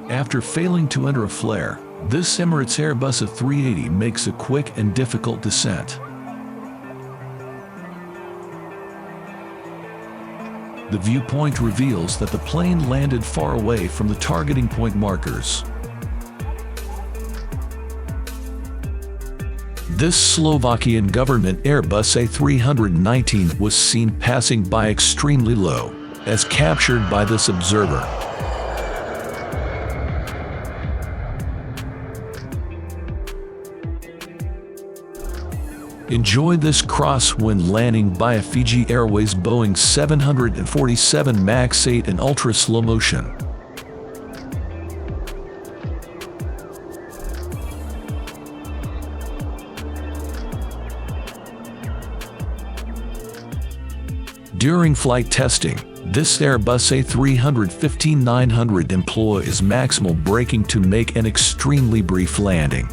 After failing to enter a flare, this Emirates Airbus A380 makes a quick and difficult descent. The viewpoint reveals that the plane landed far away from the targeting point markers. This Slovakian government Airbus A319 was seen passing by extremely low, as captured by this observer. Enjoy this crosswind landing by a Fiji Airways Boeing 747 MAX 8 in ultra slow motion. During flight testing, this Airbus A350-900 employs maximal braking to make an extremely brief landing.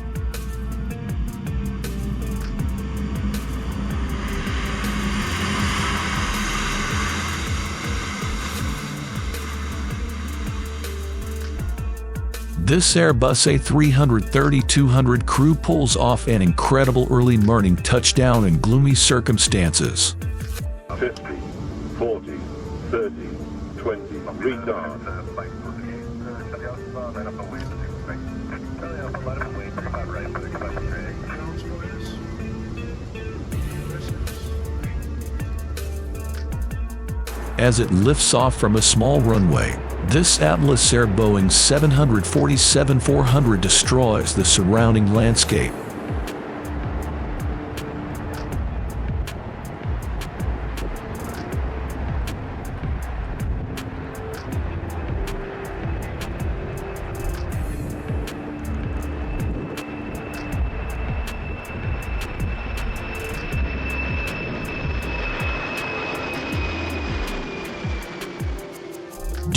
This Airbus A330-200 crew pulls off an incredible early morning touchdown in gloomy circumstances. 50, 40, 30, 20, retard. As it lifts off from a small runway, this Atlas Air Boeing 747-400 destroys the surrounding landscape.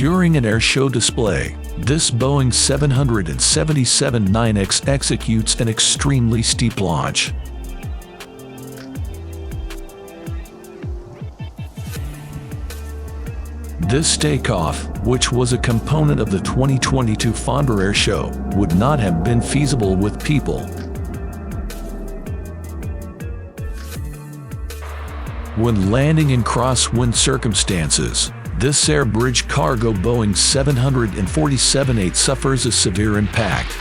During an airshow display, this Boeing 777-9X executes an extremely steep launch. This takeoff, which was a component of the 2022 Fonder Air Show, would not have been feasible with people. When landing in crosswind circumstances, this air bridge cargo Boeing 747-8 suffers a severe impact.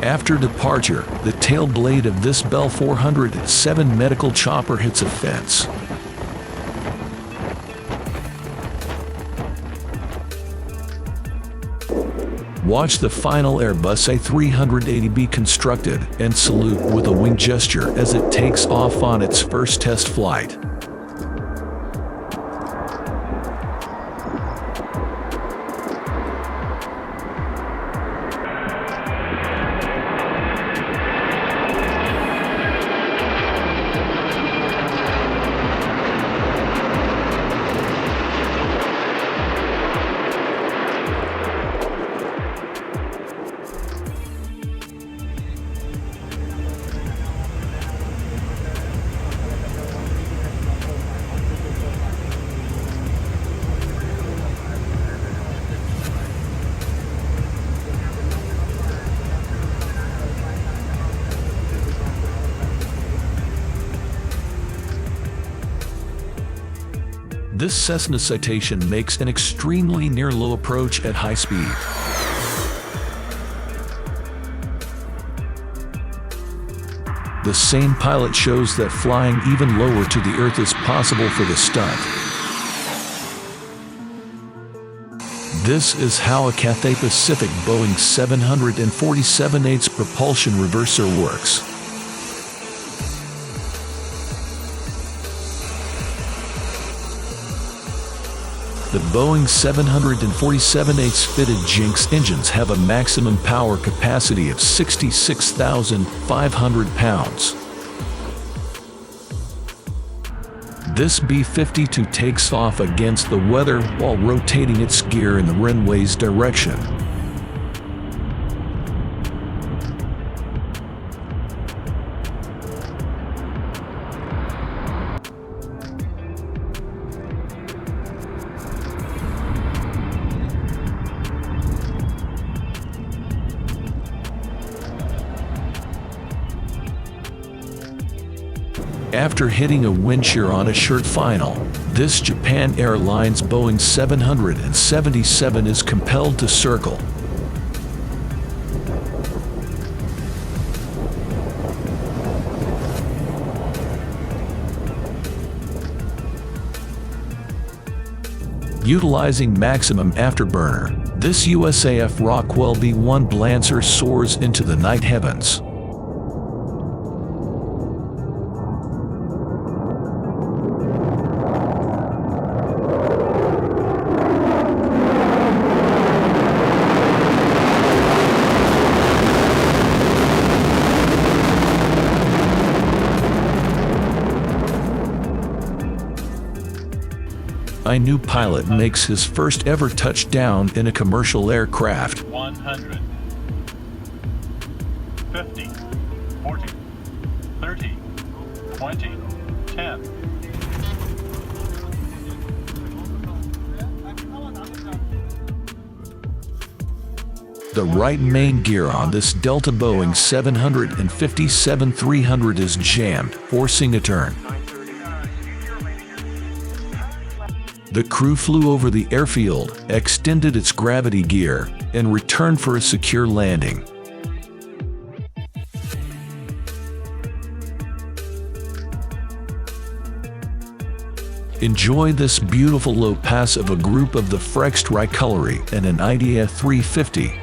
After departure, the tail blade of this Bell 407 medical chopper hits a fence. Watch the final Airbus A380 be constructed and salute with a wing gesture as it takes off on its first test flight. This Cessna Citation makes an extremely near-low approach at high speed. The same pilot shows that flying even lower to the Earth is possible for the stunt. This is how a Cathay Pacific Boeing 747-8's propulsion reverser works. The Boeing 747-8's fitted Jinx engines have a maximum power capacity of 66,500 pounds. This B-52 takes off against the weather while rotating its gear in the runway's direction. After hitting a wind shear on a short final, this Japan Airlines Boeing 777 is compelled to circle. Utilizing maximum afterburner, this USAF Rockwell B-1 Lancer soars into the night heavens. A new pilot makes his first ever touchdown in a commercial aircraft. 100, 50, 40, 30, 20, 10. The right main gear on this Delta Boeing 757-300 is jammed, forcing a turn. The crew flew over the airfield, extended its gravity gear, and returned for a secure landing. Enjoy this beautiful low pass of a group of the Tricolore and an Idea 350.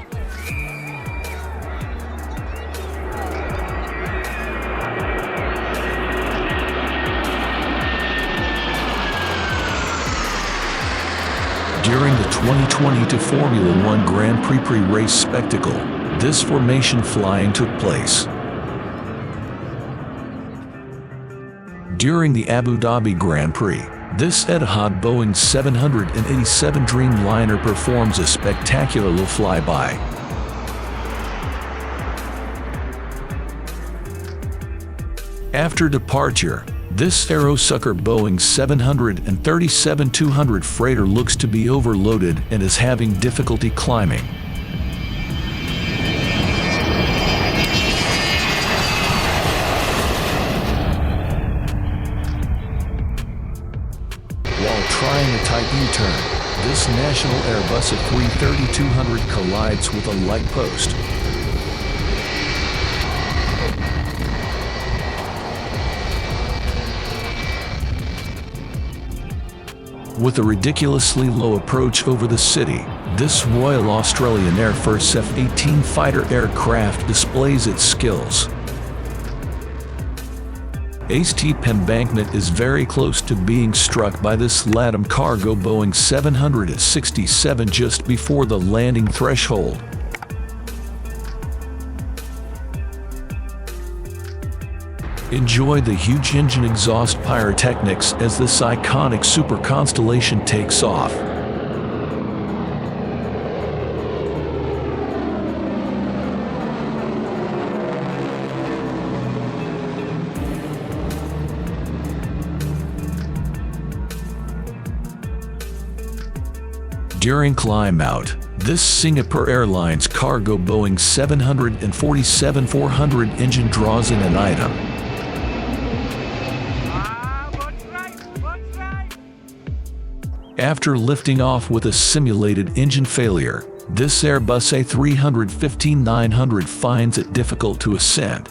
During the 2022 Formula One Grand Prix pre-race spectacle, this formation flying took place. During the Abu Dhabi Grand Prix, this Etihad Boeing 787 Dreamliner performs a spectacular low flyby. After departure, this Aerosucker Boeing 737-200 freighter looks to be overloaded and is having difficulty climbing. While trying a tight U-turn, this National Airbus A330-200 collides with a light post. With a ridiculously low approach over the city, this Royal Australian Air Force F-18 fighter aircraft displays its skills. Steep embankment is very close to being struck by this LATAM cargo Boeing 767 just before the landing threshold. Enjoy the huge engine exhaust pyrotechnics as this iconic super constellation takes off. During climb out, this Singapore Airlines cargo Boeing 747-400 engine draws in an item. After lifting off with a simulated engine failure, this Airbus A350-900 finds it difficult to ascend.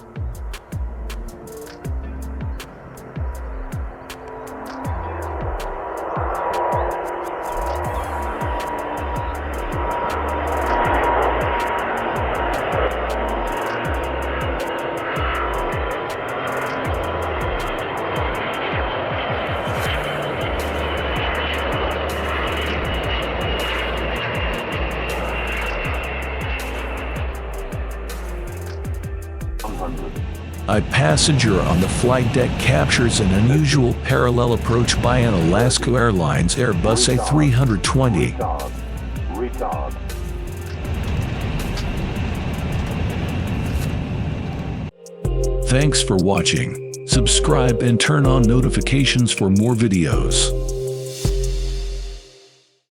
A passenger on the flight deck captures an unusual parallel approach by an Alaska Airlines Airbus A320. Thanks for watching. Subscribe and turn on notifications for more videos.